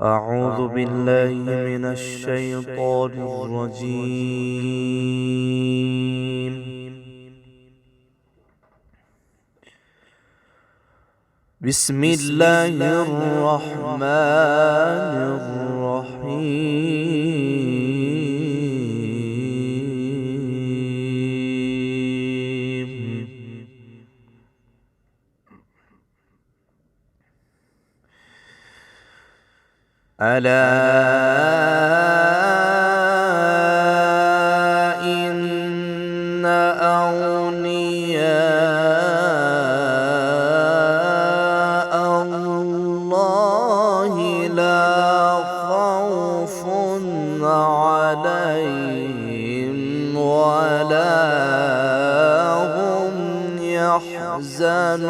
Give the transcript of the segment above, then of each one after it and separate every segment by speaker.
Speaker 1: أعوذ بالله من الشيطان الرجيم. بسم الله الرحمن الرحيم. ألا إن أولياء الله لا خوف عليهم ولا هم يحزنون.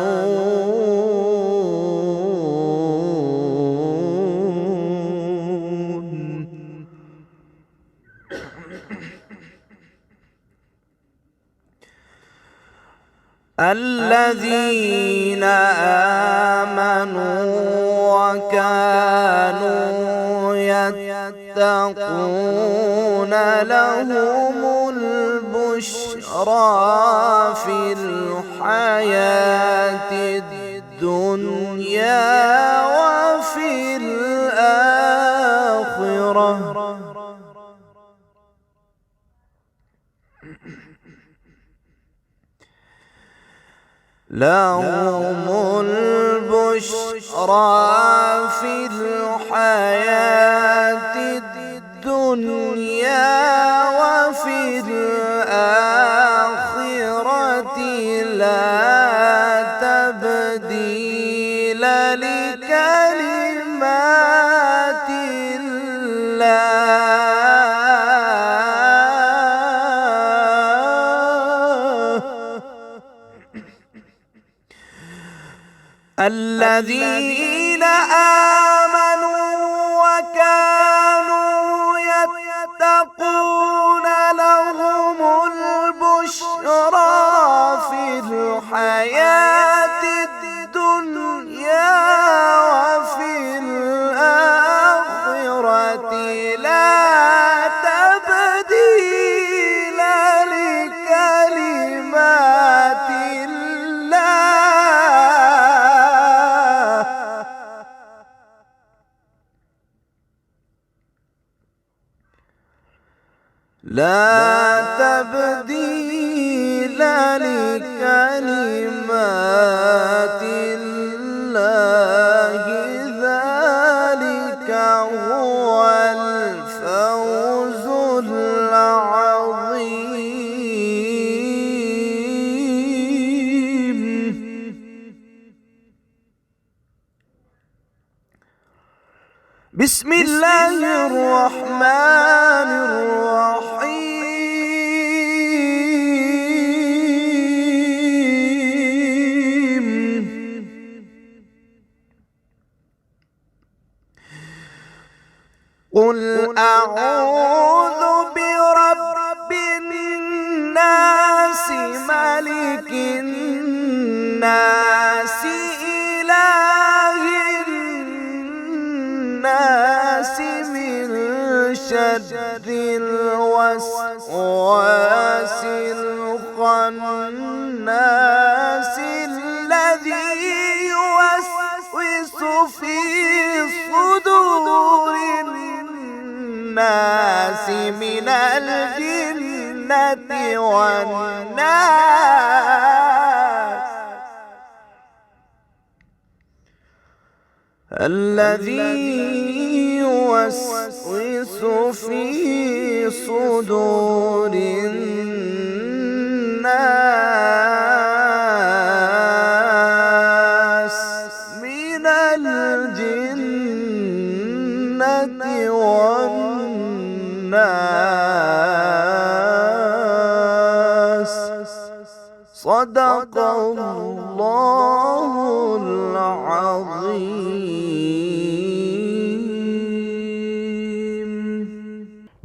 Speaker 1: الذين آمنوا وكانوا يتقون لهم البشرى في الحياة الدنيا وفي الآخرة. لهم البشرى في الحياة الدنيا وفي الآخرة لا تبديل لكلمات الله. الذين آمنوا وكانوا يتقون لهم البشرى في الحياة الدنيا وفي الآخرة لا تبديل لكلمات الله. لا تبديل لكلمات الله. ذلك هو الفوز العظيم. بسم الله الرحمن الرحيم. قل أعوذ برب الناس ملك الناس إله الناس من شر الوسواس الخناس الذي يوسوس في صدور الناس من الجنة والناس. الذي يوسوس في صدور الناس من الجنة والناس. صدق الله العظيم.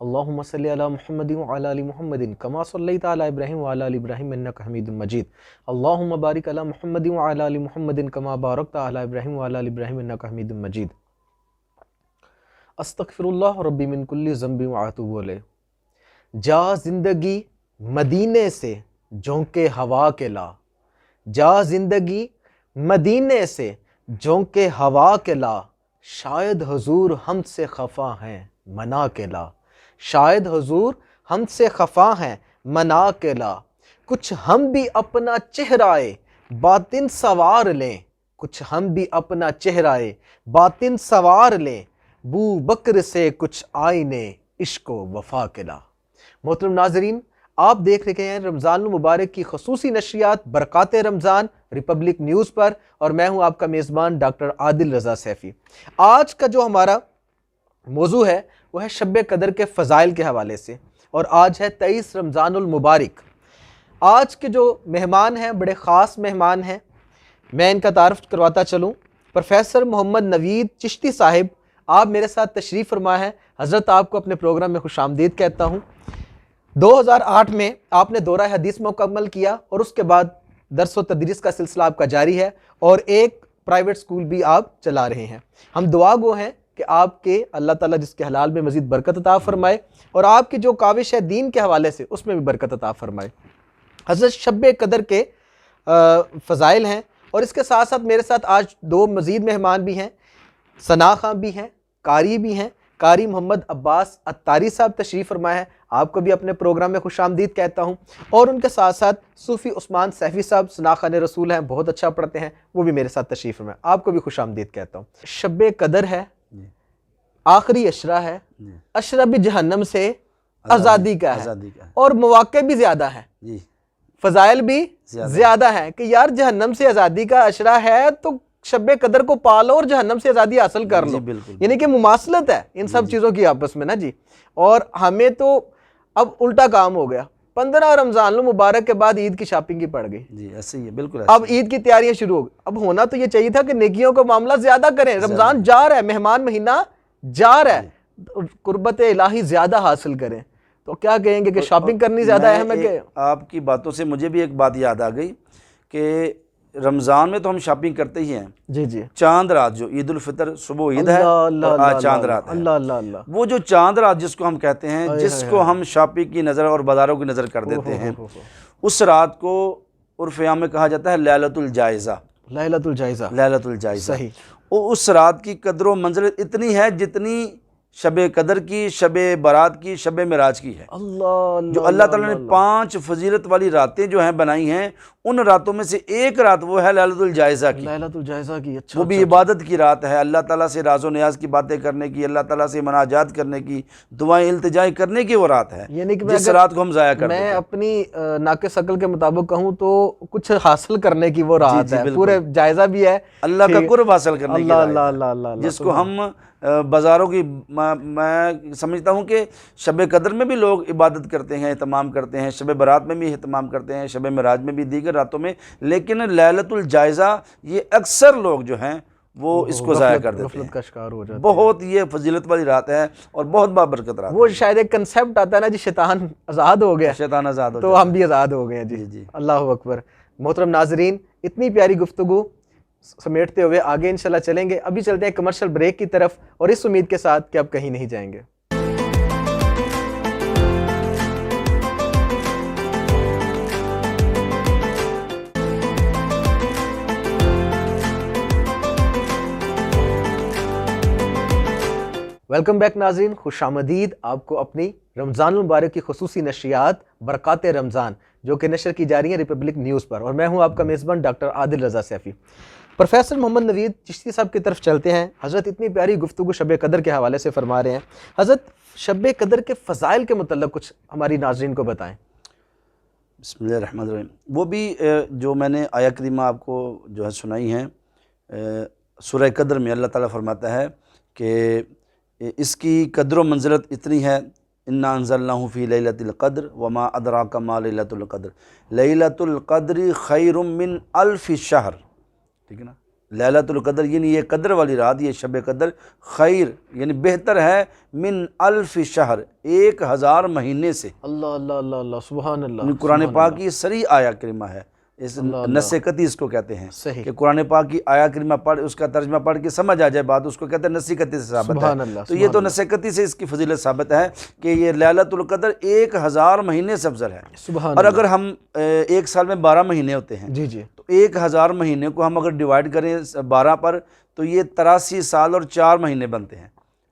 Speaker 2: اللہم صلی علی محمد وعلی آل محمد کما صلیت علی ابراہیم وعلی آل ابراہیم انک حمید مجید اللہم بارک علی محمد وعلی آل محمد کما بارکت علی ابراہیم وعلی آل ابراہیم انک حمید مجید۔ استغفر اللہ ربی من کل ذنب واتوب الیہ۔ جا زندگی مدینے سے جھونکے ہوا کے لا، جا زندگی مدینے سے جھونکے ہوا کے لا، شاید حضور ہم سے خفا ہیں منا کے لا، شاید حضور ہم سے خفا ہیں منا کے لا، کچھ ہم بھی اپنا چہرائے باطن سوار لیں، کچھ ہم بھی اپنا چہرائے باطن سوار لیں، بو بکر سے کچھ آئینے عشق و وفا کے لا۔ محترم ناظرین، آپ دیکھ رہے ہیں رمضان المبارک کی خصوصی نشریات برکات رمضان ریپبلک نیوز پر، اور میں ہوں آپ کا میزبان ڈاکٹر عادل رضا سیفی۔ آج کا جو ہمارا موضوع ہے وہ ہے شب قدر کے فضائل کے حوالے سے، اور آج ہے 23 رمضان المبارک۔ آج کے جو مہمان ہیں بڑے خاص مہمان ہیں، میں ان کا تعارف کرواتا چلوں۔ پروفیسر محمد نوید چشتی صاحب آپ میرے ساتھ تشریف فرما ہیں۔ حضرت آپ کو اپنے پروگرام میں خوش آمدید کہتا ہوں۔ 2008 میں آپ نے دورہ حدیث مکمل کیا، اور اس کے بعد درس و تدریس کا سلسلہ آپ کا جاری ہے، اور ایک پرائیویٹ سکول بھی آپ چلا رہے ہیں۔ ہم دعا گو ہیں کہ آپ کے اللہ تعالیٰ جس کے حلال میں مزید برکت عطا فرمائے، اور آپ کی جو کاوش ہے دین کے حوالے سے اس میں بھی برکت عطا فرمائے۔ حضرت شب قدر کے فضائل ہیں، اور اس کے ساتھ ساتھ میرے ساتھ آج دو مزید مہمان بھی ہیں، ثنا خان بھی ہیں، قاری بھی ہیں۔ قاری محمد عباس عطاری صاحب تشریف فرمائے ہیں، آپ کو بھی اپنے پروگرام میں خوش آمدید کہتا ہوں۔ اور ان کے ساتھ ساتھ صوفی عثمان سیفی صاحب ثنا خان رسول ہیں، بہت اچھا پڑھتے ہیں، وہ بھی میرے ساتھ تشریف فرمائے، آپ کو بھی خوش آمدید کہتا ہوں۔ شب قدر ہے، آخری عشرہ ہے، عشرہ بھی جہنم سے آزادی کا ہے، اور مواقع بھی زیادہ ہیں، فضائل بھی زیادہ ہیں کہ یار جہنم سے آزادی کا عشرہ ہے تو شب قدر کو پالو اور جہنم سے آزادی حاصل کر لو۔ یعنی کہ مماثلت ہے ان سب چیزوں کی آپس میں نا جی۔ اور ہمیں تو اب الٹا کام ہو گیا، 15 رمضان المبارک کے بعد عید کی شاپنگ کی پڑ گئی جی، ایسے ہی ہے بالکل۔ اب عید کی تیاریاں شروع ہو گئی۔ اب ہونا تو یہ چاہیے تھا کہ نیکیوں کا معاملہ زیادہ کریں، رمضان جا رہا ہے، مہمان مہینہ جا رہا ہے، قربت الہی زیادہ حاصل کریں۔ تو کیا کہیں گے کہ شاپنگ کرنی زیادہ اہم ہے کہ؟
Speaker 3: آپ کی باتوں سے مجھے بھی ایک بات یاد آ گئی کہ رمضان میں تو ہم شاپنگ کرتے ہی ہیں
Speaker 2: جی جی،
Speaker 3: چاند رات جو عید الفطر صبح عید ہے اور آج چاند رات ہے، وہ جو چاند رات جس کو ہم کہتے ہیں، جس کو ہم شاپنگ کی نظر اور بازاروں کی نظر کر دیتے ہیں، اس رات کو عرف عام میں کہا جاتا ہے لیلۃ الجائزہ،
Speaker 2: لیلۃ الجائزہ،
Speaker 3: لیلۃ الجائزہ۔
Speaker 2: صحیح۔
Speaker 3: اور اس رات کی قدر و منزلت اتنی ہے جتنی شب قدر کی، شب برات کی، شب معراج کی ہے۔ جو اللہ تعالیٰ نے 5 فضیلت والی راتیں جو ہیں بنائی ہیں، ان راتوں میں سے ایک رات وہ ہے لیلۃ الجائزہ کی۔
Speaker 2: لیلۃ الجائزہ کی، اچھا،
Speaker 3: وہ بھی عبادت کی رات ہے، اللہ تعالیٰ سے راز و نیاز کی باتیں کرنے کی، اللہ تعالیٰ سے مناجات کرنے کی، دعائیں التجائیں کرنے کی وہ رات ہے،
Speaker 2: یعنی کہ
Speaker 3: جس رات کو ہم ضائع کرتے ہیں۔
Speaker 2: میں اپنی ناقص عقل کے مطابق کہوں تو کچھ حاصل کرنے کی وہ رات ہے، پورے جائزہ بھی ہے،
Speaker 3: اللہ کا قرب حاصل کرنے کی
Speaker 2: اللہ،
Speaker 3: رات ہے، جس کو ہم بازاروں کی، میں سمجھتا ہوں کہ شب قدر میں بھی لوگ عبادت کرتے ہیں، اہتمام کرتے ہیں، شب برات میں بھی اہتمام کرتے ہیں، شب معراج میں بھی، دیگر راتوں میں، لیکن لیلۃ الجائزہ یہ اکثر لوگ جو ہیں وہ اس کو ضائع کر دیتے ہیں،
Speaker 2: غفلت کا شکار ہو جاتے ہیں۔
Speaker 3: بہت یہ فضیلت والی رات ہے اور بہت بابرکت رات ہے۔
Speaker 2: وہ شاید ایک کنسیپٹ آتا ہے نا جی، شیطان آزاد ہو گیا،
Speaker 3: شیطان آزاد ہو
Speaker 2: تو ہم بھی آزاد ہو گئے ہیں جی۔ اللہ اکبر۔ محترم ناظرین، اتنی پیاری گفتگو سمیٹتے ہوئے آگے انشاءاللہ چلیں گے۔ ابھی چلتے ہیں کمرشل بریک کی طرف، اور اس امید کے ساتھ کہ اب کہیں نہیں جائیں گے۔ ویلکم بیک ناظرین، خوش آمدید آپ کو اپنی رمضان المبارک کی خصوصی نشریات برکات رمضان جو کہ نشر کی جا رہی ہیں ریپبلک نیوز پر، اور میں ہوں آپ کا میزبان ڈاکٹر عادل رضا سیفی۔ پروفیسر محمد نوید چشتی صاحب کی طرف چلتے ہیں۔ حضرت اتنی پیاری گفتگو شب قدر کے حوالے سے فرما رہے ہیں، حضرت شب قدر کے فضائل کے متعلق کچھ ہماری ناظرین کو بتائیں۔
Speaker 3: بسم اللہ الرحمن الرحیم۔ وہ بھی جو میں نے آیہ کریمہ آپ کو جو ہے سنائی ہیں، سورہ قدر میں اللہ تعالیٰ فرماتا ہے کہ اس کی قدر و منزلت اتنی ہے، انا انزلناہ فی لیلۃ القدر وما ادراک ما لیلۃ القدر لیلۃ القدر خیر من الف شہر، ٹھیک ہے نا، لیلۃ القدر یعنی یہ قدر والی رات، یہ شب قدر خیر یعنی بہتر ہے من الف شہر، 1000 مہینے سے۔
Speaker 2: اللہ اللہ اللہ اللہ، سبحان اللہ۔
Speaker 3: یعنی قرآن پاک کی صریح آیا کریمہ ہے، اس نص قطعی اس کو کہتے ہیں،
Speaker 2: صحیح،
Speaker 3: کہ قرآن پاک کی آیا کریمہ پڑھ، اس کا ترجمہ پڑھ کے سمجھ آ جائے بات، اس کو کہتے ہیں نص قطعی سے ثابت
Speaker 2: سبحان
Speaker 3: ہے۔
Speaker 2: اللہ،
Speaker 3: تو یہ تو نص قطعی سے اس کی فضیلت ثابت ہے کہ یہ لیلۃ القدر 1000 مہینے سے افضل ہے۔
Speaker 2: سبحان
Speaker 3: اور
Speaker 2: اللہ۔
Speaker 3: اگر ہم ایک سال میں 12 مہینے ہوتے ہیں،
Speaker 2: جی جی،
Speaker 3: تو 1000 مہینے کو ہم اگر ڈیوائیڈ کریں 12 پر، تو یہ 83 سال اور 4 مہینے بنتے ہیں۔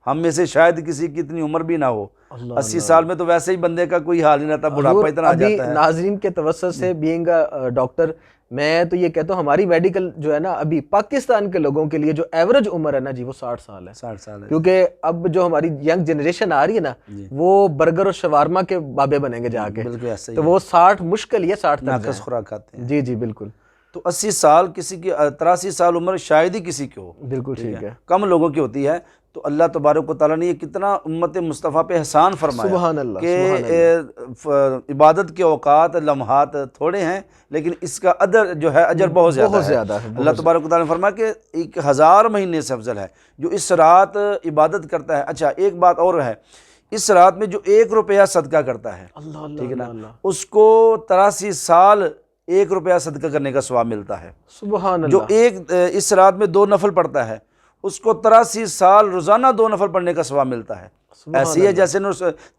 Speaker 3: ہم میں سے شاید کسی کی اتنی عمر بھی نہ ہو،
Speaker 2: اللہ
Speaker 3: 80 سال میں تو ویسے ہی بندے کا کوئی حال نہیں رہتا، بڑھاپا اتنا آ
Speaker 2: ابھی
Speaker 3: جاتا ہے۔
Speaker 2: ناظرین کے توسط سے بینگ ڈاکٹر، میں تو یہ کہتا ہوں ہماری میڈیکل جو ہے نا ابھی پاکستان کے لوگوں کے لیے جو ایوریج عمر ہے نا جی وہ 60 سال ہے،
Speaker 3: 60 سال ہے۔
Speaker 2: کیونکہ اب جو ہماری ینگ جنریشن آ رہی ہے نا وہ برگر اور شوارما کے بابے بنیں گے جا کے،
Speaker 3: بالکل ایسا ہی
Speaker 2: تو وہ 60 مشکل یہ 60 تک
Speaker 3: ناقص
Speaker 2: جائیں۔
Speaker 3: خوراک کھاتے ہیں۔
Speaker 2: جی جی بالکل،
Speaker 3: تو 80 سال کسی کی، 83 سال عمر شاید ہی کسی کی ہو،
Speaker 2: بالکل ٹھیک ہے،
Speaker 3: کم لوگوں کی ہوتی ہے۔ تو اللہ تبارک و تعالیٰ نے یہ کتنا امت مصطفیٰ پہ احسان فرمایا
Speaker 2: سبحان اللہ،
Speaker 3: کہ عبادت کے اوقات لمحات تھوڑے ہیں، لیکن اس کا اجر جو ہے اجر بہت زیادہ ہے۔ اللہ تبارک و تعالیٰ نے فرمایا کہ 1000 مہینے سے افضل ہے جو اس رات عبادت کرتا ہے۔ اچھا ایک بات اور ہے، اس رات میں جو 1 روپیہ صدقہ کرتا ہے،
Speaker 2: اللہ اللہ
Speaker 3: ٹھیک ہے نا،
Speaker 2: اللہ،
Speaker 3: اس کو 83 سال 1 روپیہ صدقہ کرنے کا ثواب ملتا ہے۔
Speaker 2: سبحان
Speaker 3: جو
Speaker 2: اللہ،
Speaker 3: ایک اس رات میں 2 نفل پڑھتا ہے، اس کو 83 سال روزانہ 2 نفل پڑھنے کا ثواب ملتا ہے۔ ایسی ہے جیسے نے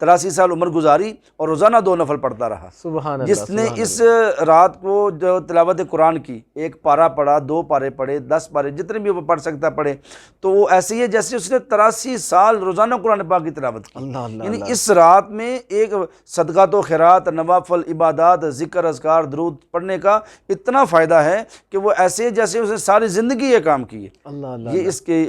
Speaker 3: 83 سال عمر گزاری اور روزانہ 2 نفل پڑھتا رہا۔
Speaker 2: سبحان اللہ،
Speaker 3: جس نے اس رات کو جو تلاوت قرآن کی، 1 پارہ پڑھا، 2 پارے پڑھے، 10 پارے، جتنے بھی وہ پڑھ سکتا پڑھے، تو وہ ایسی ہے جیسے اس نے 83 سال روزانہ قرآن پاک کی تلاوت کی۔
Speaker 2: اللہ اللہ
Speaker 3: یعنی
Speaker 2: اللہ،
Speaker 3: اس رات میں ایک صدقات و خیرات، نوافل، عبادات، ذکر، اذکار، درود پڑھنے کا اتنا فائدہ ہے کہ وہ ایسے جیسے اس نے ساری زندگی یہ کام کیے۔
Speaker 2: اللہ اللہ،
Speaker 3: یہ اس کی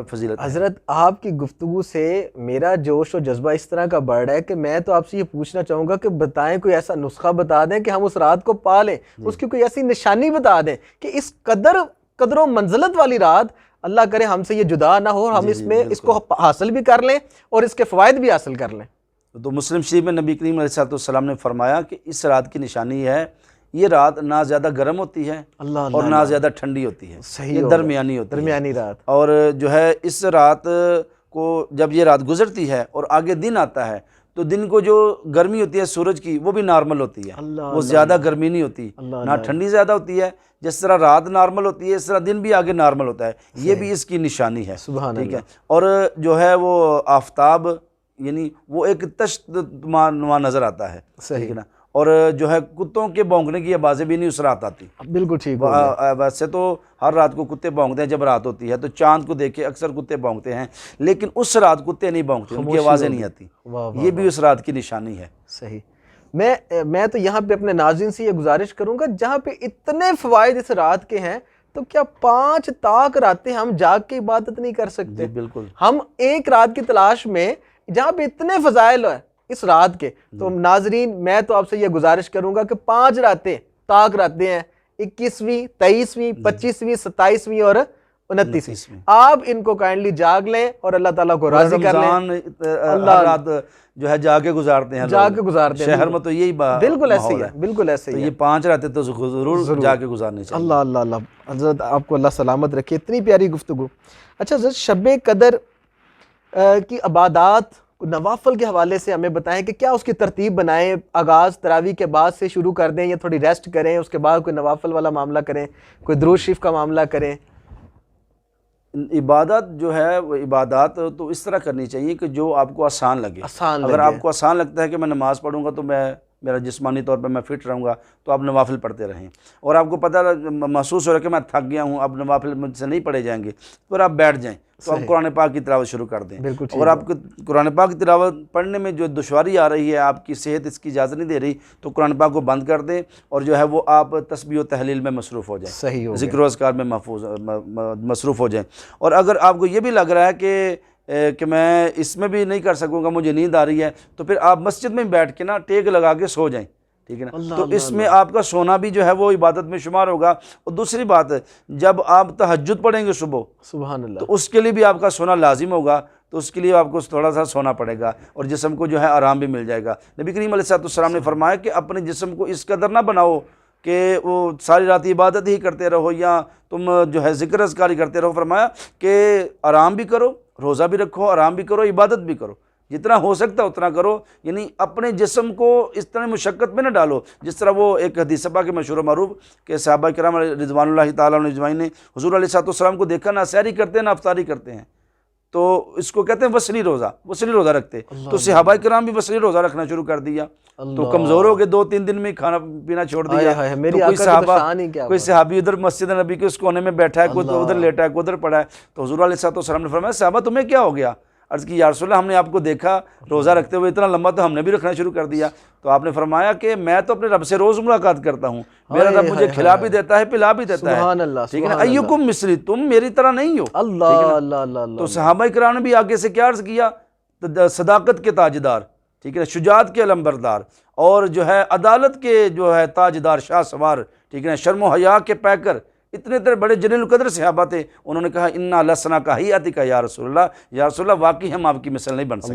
Speaker 3: فضیلت ہے۔
Speaker 2: حضرت آپ کی گفتگو سے میرا جوش و جذبہ اس طرح کا بڑھ رہا ہے کہ میں تو آپ سے یہ پوچھنا چاہوں گا کہ بتائیں، کوئی ایسا نسخہ بتا دیں کہ ہم اس رات کو پا لیں، اس کی کوئی ایسی نشانی بتا دیں کہ اس قدر و منزلت والی رات اللہ کرے ہم سے یہ جدا نہ ہو اور ہم اس میں اس کو حاصل بھی کر لیں اور اس کے فوائد بھی حاصل کر لیں۔
Speaker 3: تو مسلم شریف میں نبی کریم علیہ السلام نے فرمایا کہ اس رات کی نشانی ہے، یہ رات نہ زیادہ گرم ہوتی ہے
Speaker 2: اللہ اللہ،
Speaker 3: اور نہ زیادہ ٹھنڈی ہوتی ہے،
Speaker 2: صحیح
Speaker 3: یہ
Speaker 2: ہوگا،
Speaker 3: درمیانی ہوتی ہے۔
Speaker 2: درمیانی رات،
Speaker 3: اور جو ہے اس رات کو جب یہ رات گزرتی ہے اور آگے دن آتا ہے، تو دن کو جو گرمی ہوتی ہے سورج کی وہ بھی نارمل ہوتی ہے،
Speaker 2: اللہ
Speaker 3: وہ زیادہ گرمی نہیں ہوتی،
Speaker 2: اللہ
Speaker 3: نہ ٹھنڈی زیادہ ہوتی ہے۔ جس طرح رات نارمل ہوتی ہے اس طرح دن بھی آگے نارمل ہوتا ہے، یہ بھی اس کی نشانی ہے،
Speaker 2: سبحان
Speaker 3: ٹھیک ہے۔
Speaker 2: اللہ،
Speaker 3: اور جو ہے وہ آفتاب یعنی وہ ایک تشت نما نظر آتا ہے، ٹھیک ہے نا، اور جو ہے کتوں کے بھونکنے کی آوازیں بھی نہیں اس رات آتی۔
Speaker 2: بالکل ٹھیک ہو گیا،
Speaker 3: ویسے تو ہر رات کو کتے بھونکتے ہیں جب رات ہوتی ہے، تو چاند کو دیکھ کے اکثر کتے بھونکتے ہیں، لیکن اس رات کتے نہیں بھونکتے، ان کی آوازیں نہیں آتی،
Speaker 2: واہ واہ،
Speaker 3: یہ بھی اس رات کی نشانی ہے۔
Speaker 2: صحیح۔ میں تو یہاں پہ اپنے ناظرین سے یہ گزارش کروں گا، جہاں پہ اتنے فوائد اس رات کے ہیں، تو کیا 5 طاق راتیں ہم جاگ کے عبادت نہیں کر سکتے؟
Speaker 3: بالکل،
Speaker 2: ہم ایک رات کی تلاش میں جہاں پہ اتنے فضائل ہیں اس رات کے، تو ناظرین میں تو آپ سے یہ گزارش کروں گا کہ 5 راتیں طاق راتیں ہیں، 21ویں، 23ویں، 25ویں، 27ویں اور 29ویں، آپ ان کو کائنڈلی جاگ لیں اور اللہ تعالیٰ کو راضی کر لیں۔
Speaker 3: رمضان ہر رات جو ہے جا کے گزارتے ہیں،
Speaker 2: جا کے گزارتے ہیں،
Speaker 3: شہر میں تو یہی
Speaker 2: بالکل ایسے ہی ہے، بالکل ایسے
Speaker 3: تو
Speaker 2: ہی
Speaker 3: یہ 5 راتیں تو ضرور جا کے گزارنے چاہیے۔
Speaker 2: اللہ اللہ اللہ، حضرت آپ کو اللہ سلامت رکھے، اتنی پیاری گفتگو۔ اچھا حضرت، شب قدر کی عبادات نوافل کے حوالے سے ہمیں بتائیں کہ کیا اس کی ترتیب بنائیں، آغاز تراویح کے بعد سے شروع کر دیں یا تھوڑی ریسٹ کریں، اس کے بعد کوئی نوافل والا معاملہ کریں، کوئی درود شریف کا معاملہ کریں؟
Speaker 3: عبادت جو ہے وہ عبادات تو اس طرح کرنی چاہیے کہ جو آپ کو آسان لگے۔ اگر آپ کو آسان لگتا ہے کہ میں نماز پڑھوں گا تو میرا جسمانی طور پہ میں فٹ رہوں گا، تو آپ نوافل پڑھتے رہیں، اور آپ کو پتہ محسوس ہو رہا ہے کہ میں تھک گیا ہوں، اب نوافل مجھ سے نہیں پڑھے جائیں گے، پھر آپ بیٹھ جائیں، تو آپ قرآن پاک کی تلاوت شروع کر دیں۔ اگر آپ کو قرآن پاک کی تلاوت پڑھنے میں جو دشواری آ رہی ہے، آپ کی صحت اس کی اجازت نہیں دے رہی، تو قرآن پاک کو بند کر دیں اور جو ہے وہ آپ تسبیح و تحلیل میں مصروف ہو جائیں،
Speaker 2: صحیح ہو،
Speaker 3: ذکر و اذکار میں مصروف ہو جائیں۔ اور اگر آپ کو یہ بھی لگ رہا ہے کہ میں اس میں بھی نہیں کر سکوں گا، مجھے نیند آ رہی ہے، تو پھر آپ مسجد میں بیٹھ کے نا ٹیک لگا کے سو جائیں، ٹھیک ہے نا، تو اس میں آپ کا سونا بھی جو ہے وہ عبادت میں شمار ہوگا۔ اور دوسری بات، جب آپ تہجد پڑھیں گے صبح،
Speaker 2: سبحان اللہ،
Speaker 3: تو اس کے لیے بھی آپ کا سونا لازم ہوگا، تو اس کے لیے آپ کو تھوڑا سا سونا پڑے گا اور جسم کو جو ہے آرام بھی مل جائے گا۔ نبی کریم علیہ السلام نے فرمایا کہ اپنے جسم کو اس قدر نہ بناؤ کہ وہ ساری رات عبادت ہی کرتے رہو یا تم جو ہے ذکر اذکار ہی کرتے رہو. فرمایا کہ آرام بھی کرو، روزہ بھی رکھو، آرام بھی کرو، عبادت بھی کرو، جتنا ہو سکتا اتنا کرو. یعنی اپنے جسم کو اس طرح مشقت میں نہ ڈالو جس طرح وہ ایک حدیث پاک کے مشہور و معروف کہ صحابہ کرام رضوان اللہ تعالیٰ عنہ اجمعین نے حضور علیہ السلام کو دیکھا نہ سحری کرتے نہ افطاری کرتے ہیں، تو اس کو کہتے ہیں وصلی روزہ رکھتے. تو صحابہ کرام بھی وصلی روزہ رکھنا شروع کر دیا، تو کمزور ہو گئے، 2-3 دن میں کھانا پینا چھوڑ دیا. تو کوئی صحابی ادھر مسجد نبی کے اس کونے میں بیٹھا ہے، کوئی ادھر لیٹا ہے، کوئی ادھر پڑا ہے. تو حضور علیہ السلام نے فرمایا صحابہ تمہیں کیا ہو گیا؟ عرض کی یا رسول اللہ ہم نے آپ کو دیکھا روزہ رکھتے ہوئے اتنا لمبا، تو ہم نے بھی رکھنا شروع کر دیا. تو آپ نے فرمایا کہ میں تو اپنے رب سے روز ملاقات کرتا ہوں، میرا رب مجھے کھلا بھی دیتا ہے پلا بھی دیتا ہے. ٹھیک ہے نا، ایکم مثلی، تم میری طرح نہیں ہو. تو صحابہ کرام نے بھی آگے سے کیا عرض کیا؟ صداقت کے تاجدار، ٹھیک ہے نا، شجاعت کے علمبردار، اور جو ہے عدالت کے جو ہے تاجدار، شاہ سوار، ٹھیک ہے نا، شرم و حیا کے پیکر، اتنے بڑے جلیل القدر صحابہ تھے. انہوں نے کہا انا لسنا کا حیاتک یا رسول اللہ، یا رسول اللہ واقعی ہم آپ کی مثل نہیں بن سکتے.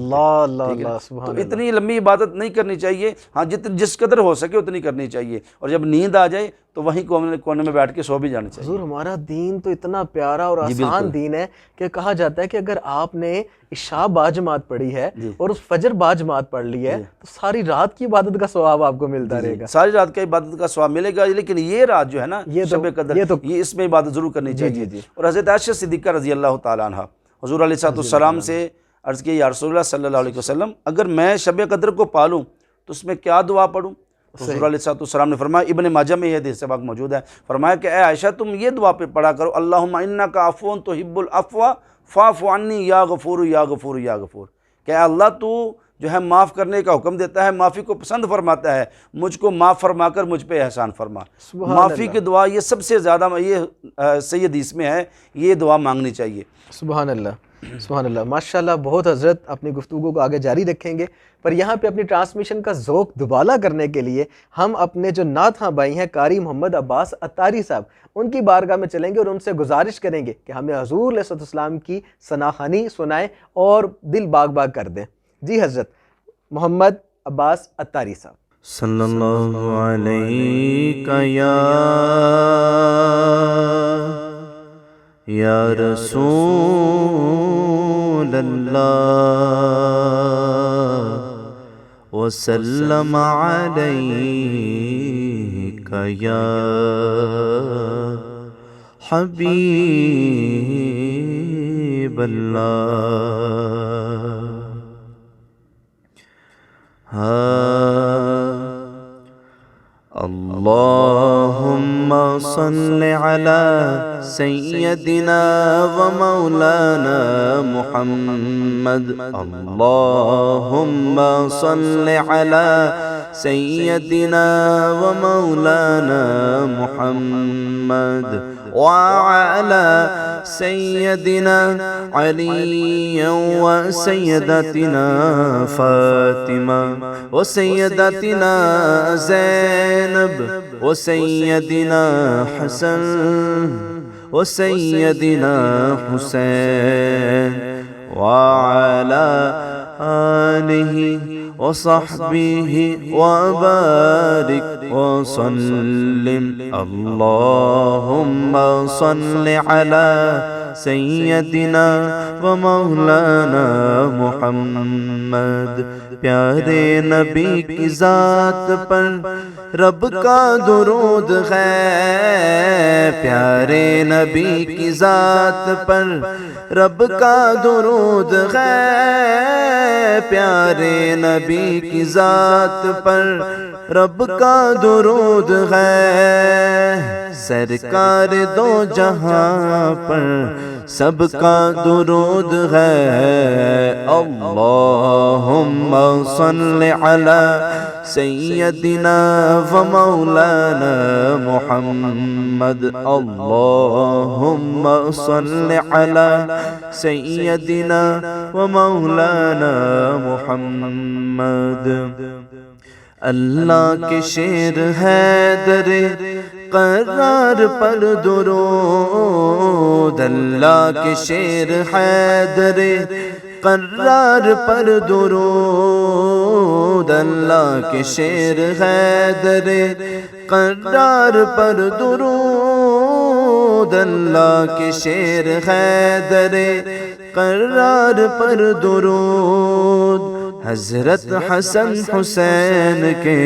Speaker 3: تو اتنی لمبی عبادت نہیں کرنی چاہیے، ہاں جس قدر ہو سکے اتنی کرنی چاہیے. اور جب نیند آ جائے تو وہیں کونے میں بیٹھ کے سو بھی جانا چاہیے.
Speaker 2: حضور ہمارا دین تو اتنا پیارا اور آسان دین ہے کہ کہا جاتا ہے کہ اگر آپ نے عشاء باجماعت پڑھی ہے اور اس فجر باجماعت پڑھ لی ہے تو ساری رات کی عبادت کا ثواب آپ کو ملتا رہے گا.
Speaker 3: ساری رات کی عبادت کا ثواب ملے گا. لیکن یہ رات جو ہے نا شب قدر، یہ اس میں عبادت ضرور کرنی چاہیے. اور حضرت عائشہ صدیقہ رضی اللہ تعالیٰ عنہ حضور علیہ السلام سے عرض کی یا رسول اللہ صلی اللہ علیہ وسلم اگر میں شب قدر کو پالوں تو اس میں کیا دعا پڑھوں؟ حضور علیہ السلام نے فرمایا، ابن ماجہ میں یہ حدیث پاک موجود ہے، فرمایا کہ اے عائشہ تم یہ دعا پہ پڑھا کرو، اللہم انک عفو تحب العفو فاعف عنی یا غفور یا غفور یا غفور، کہ اے اللہ تو جو ہے معاف کرنے کا حکم دیتا ہے، معافی کو پسند فرماتا ہے، مجھ کو معاف فرما کر مجھ پہ احسان فرما. معافی کی دعا یہ سب سے زیادہ، یہ صحیح حدیث میں ہے، یہ دعا مانگنی چاہیے.
Speaker 2: سبحان اللہ، سبحان اللہ، ماشاءاللہ. بہت حضرت اپنی گفتگو کو آگے جاری رکھیں گے، پر یہاں پہ اپنی ٹرانسمیشن کا ذوق دوبالا کرنے کے لیے ہم اپنے جو نعت خواں بھائی ہیں قاری محمد عباس اتاری صاحب، ان کی بارگاہ میں چلیں گے اور ان سے گزارش کریں گے کہ ہمیں حضور علیہ السلام کی ثناخوانی سنائیں اور دل باغ باغ کر دیں. جی حضرت محمد عباس اتاری صاحب.
Speaker 1: صلی اللہ علیہ یا رسول اللہ وسلم علیک یا حبیب اللہ. اللہم صل علی سیدنا و مولانا محمد. اللہم صل علی سیدنا و مولانا محمد وعلى سيدنا علي وسيدتنا فاطمة وسيدتنا زينب وسيدنا حسن وسيدنا حسين وعلى آله وصحبه وبارك وسلم. اللهم صل على سیدنا و مولانا محمد. پیارے نبی کی ذات پر رب کا درود ہے، پیارے نبی کی ذات پر رب کا درود ہے، پیارے نبی کی ذات پر رب کا درود ہے. سرکار دو جہاں پر سب کا درود ہے. اللہم صل علی سیدنا و مولانا محمد. اللہم صل علی سیدنا و مولانا محمد. اللہ کے شیر حیدر قرار پر درود، اللہ کے شیر حیدر قرار پر درود، اللہ کے شیر حیدر قرار پر درود، اللہ کے شیر حیدر قرار پر درود، حضرت حسن حسین کے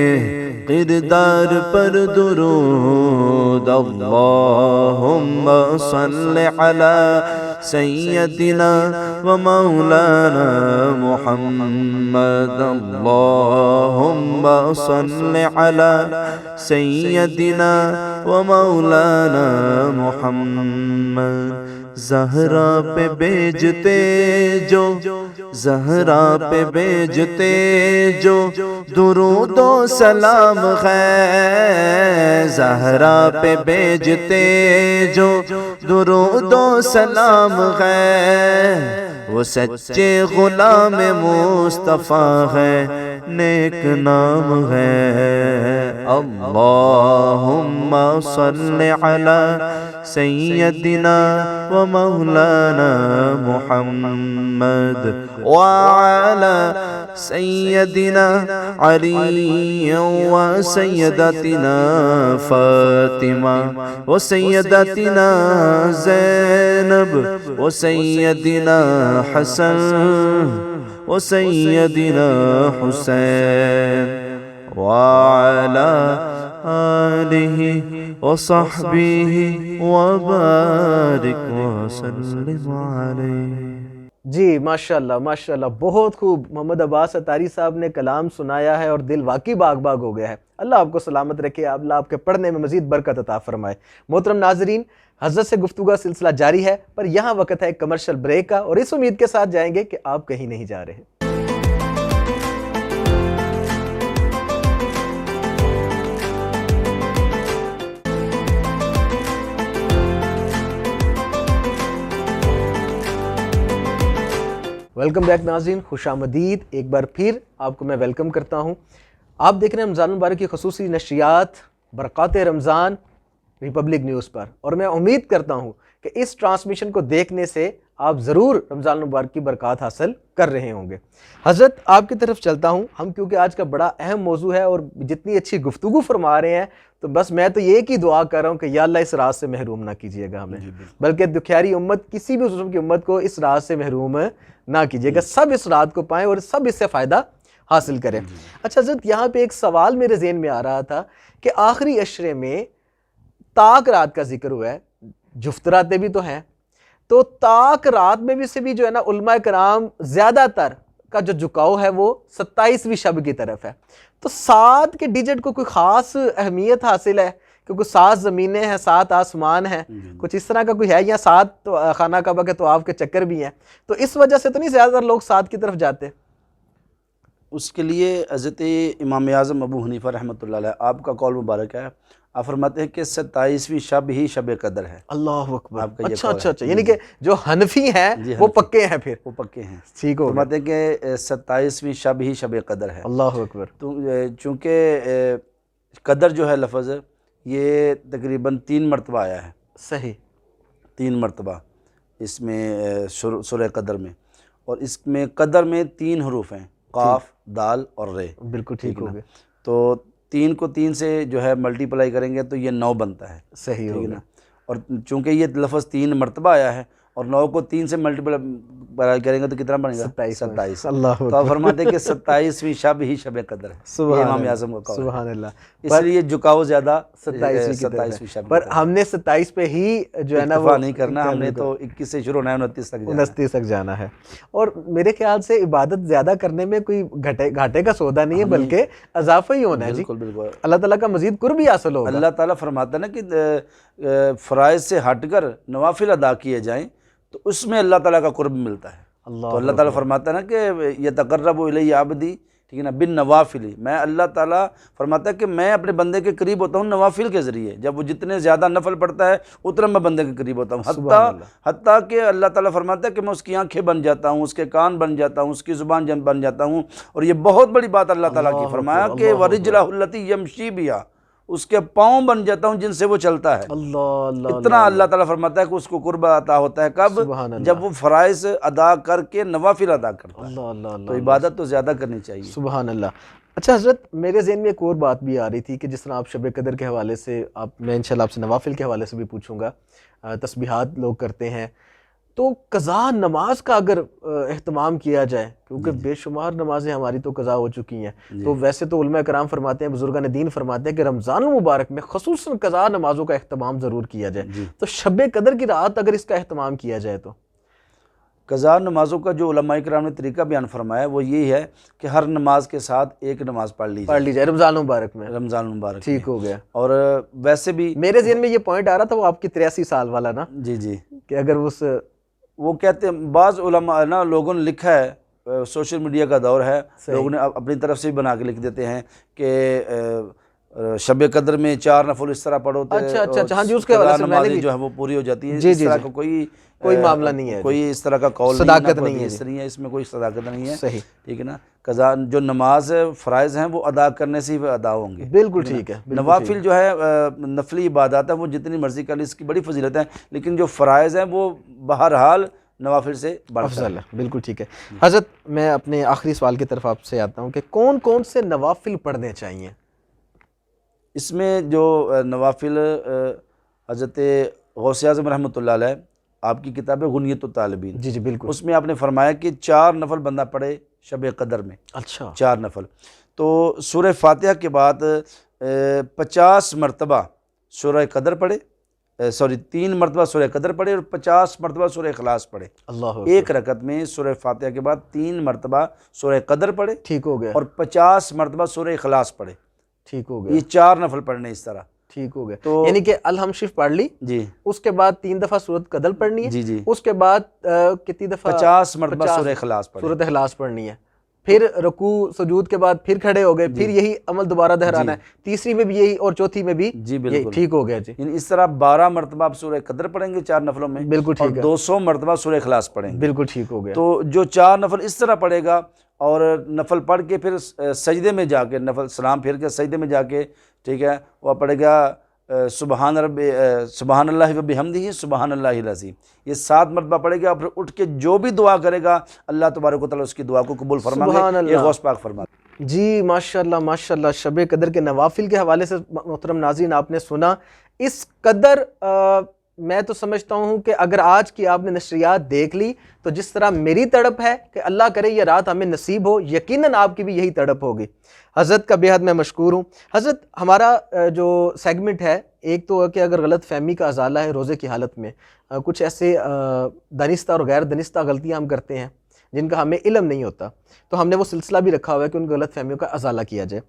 Speaker 1: کردار پر درود، اللہم صل علی سیدنا و مولانا محمد، اللہم صل علی سیدنا و مولانا محمد۔ زہرا پہ بیجتے جو، زہرا پہ بیجتے جو درود و سلام ہے، زہرا پہ بیجتے جو درود و سلام ہے، وہ سچے غلام مصطفیٰ ہے، نیک نام ہے، اللہم صل علی سیدنا و مولانا محمد وعلى سیدنا علی و سیدتنا فاطمہ و سیدتنا زینب و سیدنا حسن و سیدنا حسین وعلى آلہ وصحبہ وبارک وسلم علیہ۔
Speaker 2: جی ماشاءاللہ ماشاءاللہ، بہت خوب محمد عباس اتاری صاحب نے کلام سنایا ہے اور دل واقعی باغ باغ ہو گیا ہے۔ اللہ آپ کو سلامت رکھے، اللہ آپ کے پڑھنے میں مزید برکت عطا فرمائے۔ محترم ناظرین، حضرت سے گفتگو کا سلسلہ جاری ہے، پر یہاں وقت ہے ایک کمرشل بریک کا، اور اس امید کے ساتھ جائیں گے کہ آپ کہیں نہیں جا رہے۔ ویلکم بیک ناظرین، خوش آمدید، ایک بار پھر آپ کو میں ویلکم کرتا ہوں۔ آپ دیکھ رہے ہیں رمضان المبارک کی خصوصی نشریات برکات رمضان ریپبلک نیوز پر، اور میں امید کرتا ہوں کہ اس ٹرانسمیشن کو دیکھنے سے آپ ضرور رمضان المبارک کی برکات حاصل کر رہے ہوں گے۔ حضرت آپ کی طرف چلتا ہوں، ہم کیونکہ آج کا بڑا اہم موضوع ہے اور جتنی اچھی گفتگو فرما رہے ہیں، تو بس میں تو یہ کی دعا کر رہا ہوں کہ یا اللہ اس راز سے محروم نہ کیجیے گا ہمیں، بلکہ دکھیاری امت، کسی بھی قسم کی امت کو اس راز سے محروم نہ کیجیے گا، سب اس رات کو پائیں اور سب اس سے فائدہ حاصل کریں۔ اچھا حضرت، یہاں پہ ایک سوال میرے ذہن میں آ رہا تھا کہ آخری عشرے میں تاک رات کا ذکر ہوا ہے، جفت راتیں بھی تو ہیں، تو تاک رات میں بھی سے بھی جو ہے نا، علماء کرام زیادہ تر کا جو جھکاؤ ہے وہ 27ویں شب کی طرف ہے۔ تو 7 کے ڈیجٹ کو کوئی خاص اہمیت حاصل ہے، کیونکہ 7 زمینیں ہیں، 7 آسمان ہیں، کچھ اس طرح کا کوئی ہے، یا 7 خانہ کعبہ کے طواف کے چکر بھی ہیں، تو اس وجہ سے تو نہیں زیادہ تر لوگ 7 کی طرف جاتے؟
Speaker 3: اس کے لیے حضرت امام اعظم ابو حنیفہ رحمۃ اللہ علیہ آپ کا قول مبارک ہے، آپ فرماتے ہیں کہ 27ویں شب ہی شب قدر ہے۔
Speaker 2: اللہ اکبر،
Speaker 3: آپ کا یہ
Speaker 2: اچھا
Speaker 3: قول
Speaker 2: اچھا
Speaker 3: ہے۔
Speaker 2: اچھا، یعنی کہ جو حنفی ہیں وہ پکے ہیں، پھر
Speaker 3: وہ پکے ہیں،
Speaker 2: ٹھیک ہو گیا۔
Speaker 3: فرماتے ہیں کہ 27ویں شب ہی شب قدر ہے۔
Speaker 2: اللہ اکبر۔
Speaker 3: تو چونکہ قدر جو ہے لفظ، یہ تقریباً 3 مرتبہ آیا ہے،
Speaker 2: صحیح،
Speaker 3: 3 مرتبہ اس میں سورہ قدر میں، اور اس میں قدر میں 3 حروف ہیں، قاف، دال اور رے۔
Speaker 2: بالکل ٹھیک ہو گیا،
Speaker 3: تو 3 کو 3 سے جو ہے ملٹیپلائی کریں گے تو یہ 9 بنتا ہے،
Speaker 2: صحیح ہو گیا۔
Speaker 3: اور چونکہ یہ لفظ 3 مرتبہ آیا ہے اور 9 کو 3 سے ملٹیپلائی کریں گے تو کتنا بنے گا؟ 27۔
Speaker 2: اللہ
Speaker 3: تو آپ فرماتے ہیں کہ 27ویں شب ہی شب قدر ہے، یہ امام اعظم کا قول ہے۔
Speaker 2: سبحان اللہ،
Speaker 3: اس لیے جھکاؤ زیادہ
Speaker 2: 27ویں
Speaker 3: شب،
Speaker 2: پر ہم نے 27 پہ ہی جو ہے نا وہ
Speaker 3: اتفاق نہیں کرنا، ہم نے تو 21 سے شروع ہونا ہے، 29 تک جانا ہے۔
Speaker 2: 29 تک جانا ہے۔ اور میرے خیال سے عبادت زیادہ کرنے میں کوئی گھاٹے کا سودا نہیں ہے، بلکہ اضافہ ہی ہونا ہے۔ جی
Speaker 3: بالکل بالکل،
Speaker 2: اللہ تعالیٰ کا مزید قرب ہی حاصل ہوگا۔
Speaker 3: اللہ تعالیٰ فرماتا ہے نا کہ فرائض سے ہٹ کر نوافل ادا کیے جائیں تو اس میں اللہ تعالیٰ کا قرب ملتا ہے۔ تو اللہ تعالیٰ فرماتا ہے نا کہ یتقرب الی عبدی، ٹھیک ہے نا، بالنوافل، میں اللہ تعالیٰ فرماتا ہے کہ میں اپنے بندے کے قریب ہوتا ہوں نوافل کے ذریعے، جب وہ جتنے زیادہ نفل پڑھتا ہے اتنا میں بندے کے قریب ہوتا ہوں، حتیٰ کہ اللہ تعالیٰ فرماتا ہے کہ میں اس کی آنکھیں بن جاتا ہوں، اس کے کان بن جاتا ہوں، اس کی زبان بن جاتا ہوں۔ اور یہ بہت بڑی بات اللہ تعالیٰ کی، فرمایا کہ وَرِجْلَهُ الَّتِي يَمْشِي بِهَا، اس کے پاؤں بن جاتا ہوں جن سے وہ چلتا ہے۔
Speaker 2: اللہ
Speaker 3: اتنا اللہ تعالیٰ فرماتا ہے کہ اس کو قرب عطا ہوتا ہے، کب؟ جب وہ فرائض ادا کر کے نوافل ادا کرتا ہے۔ تو عبادت تو زیادہ کرنی چاہیے۔
Speaker 2: سبحان اللہ۔ اچھا حضرت، میرے ذہن میں ایک اور بات بھی آ رہی تھی کہ جس طرح آپ شب قدر کے حوالے سے میں انشاءاللہ آپ سے نوافل کے حوالے سے بھی پوچھوں گا، تسبیحات لوگ کرتے ہیں، تو قضا نماز کا اگر اہتمام کیا جائے، کیونکہ بے شمار نمازیں ہماری تو قضا ہو چکی ہیں، تو ویسے تو علماء کرام فرماتے ہیں، بزرگان دین فرماتے ہیں کہ رمضان المبارک میں خصوصاً قضا نمازوں کا اہتمام ضرور کیا جائے، تو شب قدر کی رات اگر اس کا اہتمام کیا جائے تو
Speaker 3: قضا نمازوں کا جو علماء کرام نے طریقہ بیان فرمایا وہ یہی ہے کہ ہر نماز کے ساتھ ایک نماز پڑھ لی جائے
Speaker 2: رمضان المبارک میں۔
Speaker 3: رمضان المبارک
Speaker 2: ٹھیک ہو گیا۔
Speaker 3: اور ویسے بھی
Speaker 2: میرے ذہن میں یہ پوائنٹ آ رہا تھا، وہ آپ کی 83 سال والا نا،
Speaker 3: جی
Speaker 2: کہ اگر اس
Speaker 3: وہ کہتے ہیں، بعض علماء نا لوگوں نے لکھا ہے، سوشل میڈیا کا دور ہے، لوگوں نے اپنی طرف سے بھی بنا کے لکھ دیتے ہیں کہ شب قدر میں 4 نفل اس طرح پڑھو،
Speaker 2: اچھا، ہاں جی، اس کے حوالے سے میں نے بھی
Speaker 3: جو ہے وہ پوری ہو جاتی ہے۔
Speaker 2: جی
Speaker 3: اس طرح کا
Speaker 2: کوئی معاملہ نہیں ہے،
Speaker 3: کوئی اس طرح کا قول
Speaker 2: صداقت نہیں ہے،
Speaker 3: اس میں کوئی صداقت نہیں ہے،
Speaker 2: صحیح،
Speaker 3: ٹھیک ہے نا۔ قضا جو نماز فرائض ہیں وہ ادا کرنے سے ہی وہ ادا ہوں گے،
Speaker 2: بالکل ٹھیک ہے۔
Speaker 3: نوافل جو ہے نفلی عبادات ہیں وہ جتنی مرضی کر لی، اس کی بڑی فضیلت ہے، لیکن جو فرائض ہیں وہ بہرحال نوافل سے
Speaker 2: افضل ہے، بالکل ٹھیک ہے۔ حضرت، میں اپنے آخری سوال کی طرف آپ سے آتا ہوں کہ کون کون سے نوافل پڑھنے چاہیے؟
Speaker 3: اس میں جو نوافل حضرت غوث اعظم رحمۃ اللہ علیہ، آپ کی کتاب ہے غنیۃ الطالبین،
Speaker 2: جی بالکل،
Speaker 3: اس میں آپ نے فرمایا کہ 4 نفل بندہ پڑھے شب قدر میں،
Speaker 2: اچھا
Speaker 3: 4 نفل، تو سورہ فاتحہ کے بعد 50 مرتبہ سورہ قدر پڑھے، 3 مرتبہ سورہ قدر پڑھے اور 50 مرتبہ سورہ اخلاص پڑھے،
Speaker 2: اللہ
Speaker 3: ایک رکعت میں سورہ فاتحہ کے بعد 3 مرتبہ سورہ قدر پڑھے،
Speaker 2: ٹھیک ہو گیا،
Speaker 3: اور 50 مرتبہ سورہ اخلاص پڑھے،
Speaker 2: ٹھیک ہو گیا،
Speaker 3: یہ 4 نفل پڑھنے اس طرح،
Speaker 2: ٹھیک ہو گیا،
Speaker 3: تو
Speaker 2: یعنی کہ الحم شریف پڑھ لی،
Speaker 3: جی
Speaker 2: اس کے بعد 3 دفعہ سورۃ قدر پڑھنی ہے،
Speaker 3: جی
Speaker 2: اس کے بعد کتنی دفعہ
Speaker 3: 50 مرتبہ سورہ اخلاص پڑھے،
Speaker 2: سورۃ اخلاص پڑھنی ہے، پھر رکوع سجود کے بعد پھر کھڑے ہو گئے، پھر یہی عمل دوبارہ دہرانا ہے، تیسری میں بھی یہی اور چوتھی میں بھی
Speaker 3: جی بالکل،
Speaker 2: ٹھیک ہو گیا جی،
Speaker 3: یعنی اس طرح 12 مرتبہ آپ سورہ قدر پڑھیں گے 4 نفلوں میں،
Speaker 2: بالکل
Speaker 3: اور
Speaker 2: ٹھیک ہے،
Speaker 3: 200 مرتبہ سورہ اخلاص پڑھیں گے،
Speaker 2: بالکل ٹھیک ہو گیا،
Speaker 3: تو جو 4 نفل اس طرح پڑھے گا اور نفل پڑھ کے پھر سجدے میں جا کے، نفل سلام پھر کے سجدے میں جا کے، ٹھیک ہے، وہ پڑھے گا سبحان اللہ و بحمدہ سبحان اللہ العظیم، یہ 7 مرتبہ پڑھے گا، اور پھر اٹھ کے جو بھی دعا کرے گا اللہ تبارک و تعالیٰ اس کی دعا کو قبول فرمائیں گے، یہ غوث پاک فرماتے ہیں۔
Speaker 2: جی ماشاءاللہ ماشاءاللہ، شب قدر کے نوافل کے حوالے سے محترم ناظرین آپ نے سنا، اس قدر میں تو سمجھتا ہوں کہ اگر آج کی آپ نے نشریات دیکھ لی تو جس طرح میری تڑپ ہے کہ اللہ کرے یہ رات ہمیں نصیب ہو، یقیناً آپ کی بھی یہی تڑپ ہوگی۔ حضرت کا بے حد میں مشکور ہوں۔ حضرت، ہمارا جو سیگمنٹ ہے، ایک تو کہ اگر غلط فہمی کا ازالہ ہے روزے کی حالت میں، کچھ ایسے دانستہ اور غیر دانستہ غلطیاں ہم کرتے ہیں جن کا ہمیں علم نہیں ہوتا، تو ہم نے وہ سلسلہ بھی رکھا ہوا ہے کہ ان غلط فہمیوں کا ازالہ کیا جائے۔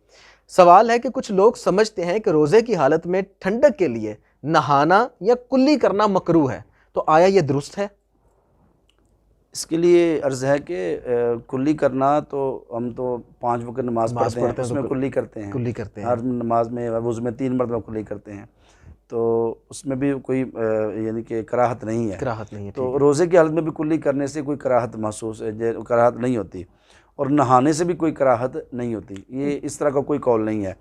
Speaker 2: سوال ہے کہ کچھ لوگ سمجھتے ہیں کہ روزے کی حالت میں ٹھنڈک کے لیے نہانا یا کلی کرنا مکروہ ہے، تو آیا یہ درست ہے؟
Speaker 3: اس کے لیے عرض ہے کہ کلی کرنا تو ہم تو 5 وقت نماز پڑھتے ہیں، اس میں کلی کرتے ہیں،
Speaker 2: کلی کرتے ہیں،
Speaker 3: ہر نماز میں وضو میں 3 مرتبہ کلی کرتے ہیں، تو اس میں بھی کوئی یعنی کہ کراہت نہیں ہے،
Speaker 2: کراہت نہیں ہے،
Speaker 3: تو روزے کی حالت میں بھی کلی کرنے سے کوئی کراہت محسوس کراہت نہیں ہوتی، اور نہانے سے بھی کوئی کراہت نہیں ہوتی، یہ اس طرح کا کوئی قول نہیں ہے۔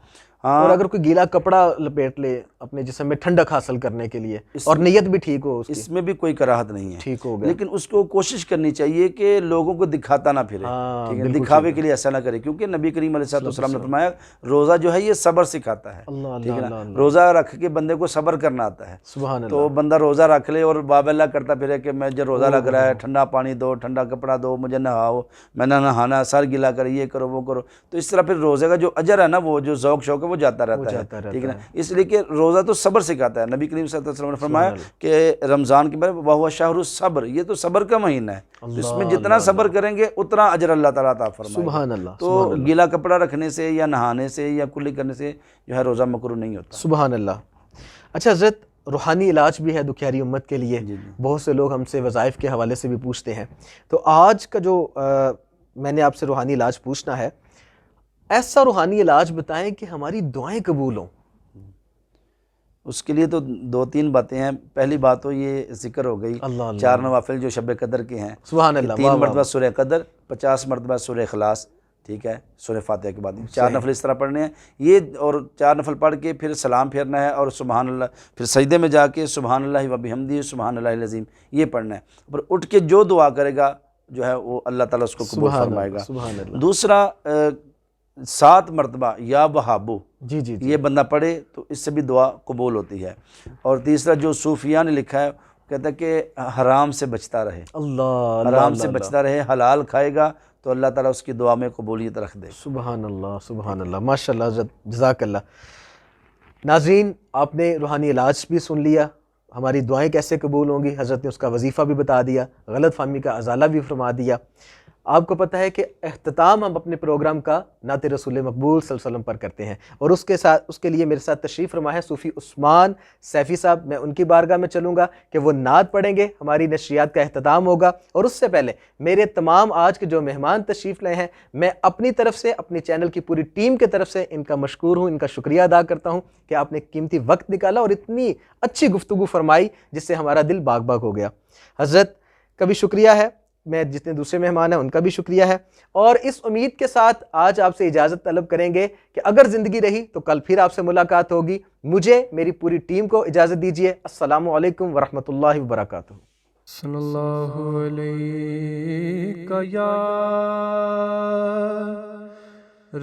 Speaker 3: ہاں،
Speaker 2: اور اگر کوئی گیلا کپڑا لپیٹ لے اپنے جسم میں ٹھنڈک حاصل کرنے کے لیے اور نیت بھی ٹھیک ہو،
Speaker 3: اس میں بھی کوئی کراہت نہیں ہے،
Speaker 2: ٹھیک ہو گیا،
Speaker 3: لیکن اس کو کوشش کرنی چاہیے کہ لوگوں کو دکھاتا نہ پھرے، ٹھیک ہے، دکھاوے کے لیے ایسا نہ کرے، کیونکہ نبی کریم علیہ السلام نے فرمایا روزہ جو ہے یہ صبر سکھاتا ہے، ٹھیک ہے نا، روزہ رکھ کے بندے کو صبر کرنا آتا ہے،
Speaker 2: سبحان اللہ،
Speaker 3: تو بندہ روزہ رکھ لے اور باب اللہ کرتا پھرے کہ میں جو روزہ لگ رہا ہے ٹھنڈا پانی دو، ٹھنڈا کپڑا دو، مجھے نہاؤ، میں نہ نہانا، سر گیلا کر، یہ کرو وہ کرو، تو اس طرح پھر روزے کا جو اجر ہے نا، وہ جو ذوق شوق ہے وہ جاتا رہتا ہے، ٹھیک ہے نا، اس لیے کہ روزہ تو صبر سکھاتا ہے، نبی کریم صلی اللہ علیہ وسلم نے فرمایا کہ رمضان کے بعد وَهُوَ شَهْرُ الصَّبْرِ، یہ تو صبر کا مہینہ ہے، اس میں جتنا صبر کریں گے اتنا اجر اللہ تعالیٰ عطا فرمائے گا،
Speaker 2: سبحان اللہ،
Speaker 3: تو گیلا کپڑا رکھنے سے یا نہانے سے یا کلی کرنے سے جو ہے روزہ مکروہ نہیں ہوتا۔
Speaker 2: سبحان اللہ۔ اچھا حضرت، روحانی علاج بھی ہے دکھیاری امت کے لیے، بہت سے لوگ ہم سے وظائف کے حوالے سے بھی پوچھتے ہیں، تو آج کا جو میں نے آپ سے روحانی علاج پوچھنا ہے، ایسا روحانی علاج بتائیں کہ ہماری دعائیں قبول ہوں۔
Speaker 3: اس کے لیے تو 2-3 باتیں ہیں، پہلی بات تو یہ ذکر ہو گئی 4 نوافل جو شب قدر کے ہیں،
Speaker 2: سبحان اللہ،
Speaker 3: 3 مرتبہ سورہ قدر، 50 مرتبہ سورہ اخلاص، ٹھیک ہے، سورہ فاتحہ کے بعد 4 نفل اس طرح پڑھنے ہیں، یہ اور 4 نفل پڑھ کے پھر سلام پھیرنا ہے، اور سبحان اللہ، پھر سجدے میں جا کے سبحان اللہ و بحمدہ سبحان اللہ العظیم یہ پڑھنا ہے، پر اٹھ کے جو دعا کرے گا جو ہے وہ اللہ تعالیٰ اس کو قبول فرمائے گا۔ دوسرا 7 مرتبہ یا وہابو
Speaker 2: جی جی جی
Speaker 3: یہ بندہ پڑھے تو اس سے بھی دعا قبول ہوتی ہے۔ اور تیسرا جو صوفیہ نے لکھا ہے کہتا ہے کہ حرام سے بچتا رہے،
Speaker 2: اللہ اللہ
Speaker 3: حرام
Speaker 2: اللہ
Speaker 3: سے
Speaker 2: اللہ،
Speaker 3: بچتا رہے، حلال کھائے گا تو اللہ تعالیٰ اس کی دعا میں قبولیت رکھ دے۔
Speaker 2: سبحان اللہ سبحان اللہ، ماشاء اللہ حضرت، جزاک اللہ۔ ناظرین، آپ نے روحانی علاج بھی سن لیا، ہماری دعائیں کیسے قبول ہوں گی، حضرت نے اس کا وظیفہ بھی بتا دیا، غلط فہمی کا ازالہ بھی فرما دیا۔ آپ کو پتہ ہے کہ اختتام ہم اپنے پروگرام کا نعت رسول مقبول صلی اللہ علیہ وسلم پر کرتے ہیں، اور اس کے لیے میرے ساتھ تشریف فرما ہے صوفی عثمان سیفی صاحب۔ میں ان کی بارگاہ میں چلوں گا کہ وہ نعت پڑھیں گے، ہماری نشریات کا اختتام ہوگا، اور اس سے پہلے میرے تمام آج کے جو مہمان تشریف لائے ہیں، میں اپنی طرف سے، اپنی چینل کی پوری ٹیم کی طرف سے ان کا مشکور ہوں، ان کا شکریہ ادا کرتا ہوں کہ آپ نے قیمتی وقت نکالا اور اتنی اچھی گفتگو فرمائی جس سے ہمارا دل باغ باغ ہو گیا۔ حضرت کا بھی شکریہ ہے، میں جتنے دوسرے مہمان ہیں ان کا بھی شکریہ ہے، اور اس امید کے ساتھ آج آپ سے اجازت طلب کریں گے کہ اگر زندگی رہی تو کل پھر آپ سے ملاقات ہوگی۔ مجھے، میری پوری ٹیم کو اجازت دیجیے۔ السلام علیکم ورحمۃ اللہ وبرکاتہ۔
Speaker 4: صلی اللہ علیہ یا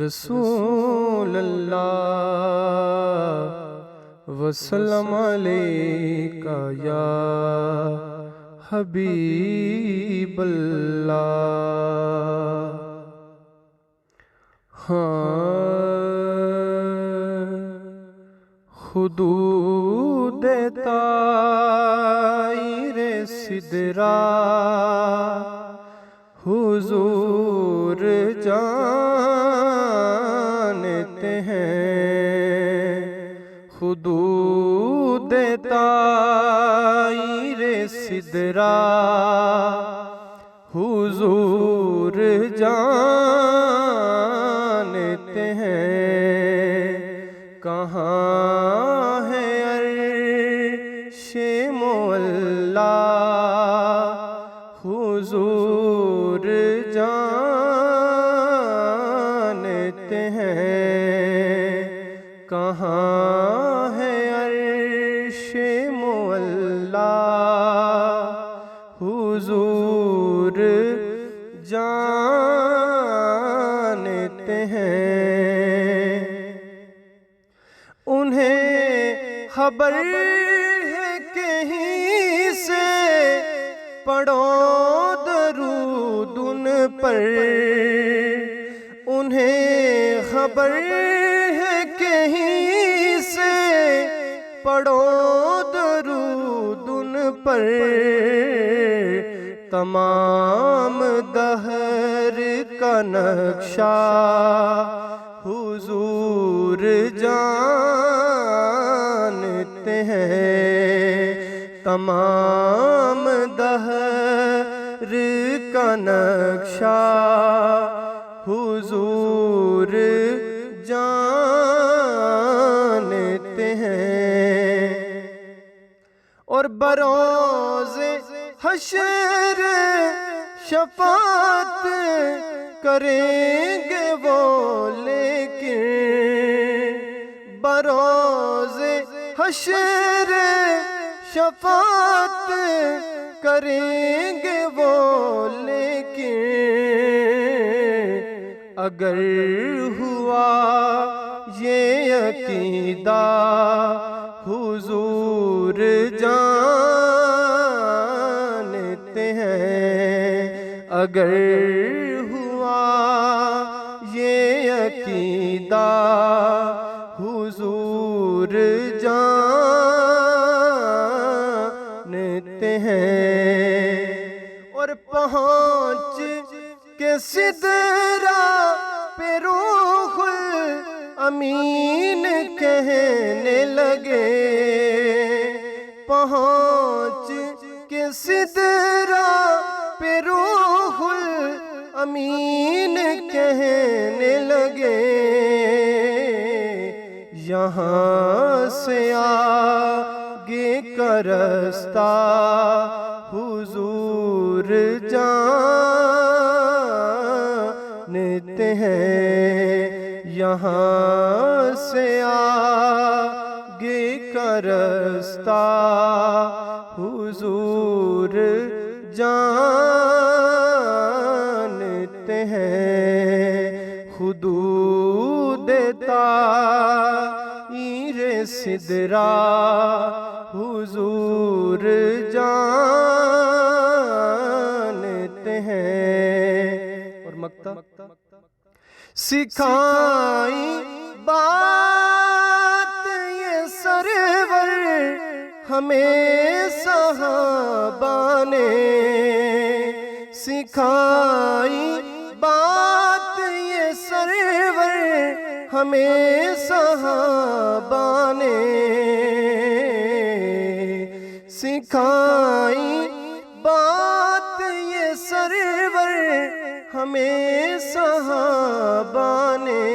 Speaker 4: رسول اللہ وسلم علیکہ یا حبیب اللہ۔ حدود طائر سدرا حضور جانتے ہیں، حدود طائر سدرا حضور جانتے ہیں، کہاں ہے عرش معلا حضور جانتے ہیں، کہاں ہے عرش معلا حضور جانتے ہیں۔ انہیں خبر ہے کہیں سے پڑھو درود ان پر، انہیں خبر ہے کہیں سے پڑھو درود ان پر، تمام دہر کا نقشہ حضور جانتے ہیں، تمام دہر کا نقشہ حضور جانتے ہیں، اور بروز حشر شفاعت کریں گے وہ، لیکن بروز حشر شفاعت کریں گے وہ، لیکن اگر ہوا یہ عقیدہ حضور جانتے ہیں، اگر ہوا یہ عقیدہ حضور جانتے ہیں، اور پہنچ کے سدرا پہ روح الامین کہنے لگے، پہنچ کے سدرا پہ روح الامین کہنے لگے، یہاں سے آگے کا رستہ حضور جانتے ہیں، یہاں سے آگے کا رستہ حضور جانتے ہیں، حدود سدرا حضور جانتے ہیں. اور مقطع سکھائی بات یہ سرور ہمیں صحابہ نے، سکھائی بات یہ سرور ہمیں صحابہ نے، سکھائی بات یہ سرور ہمیں صحابہ نے.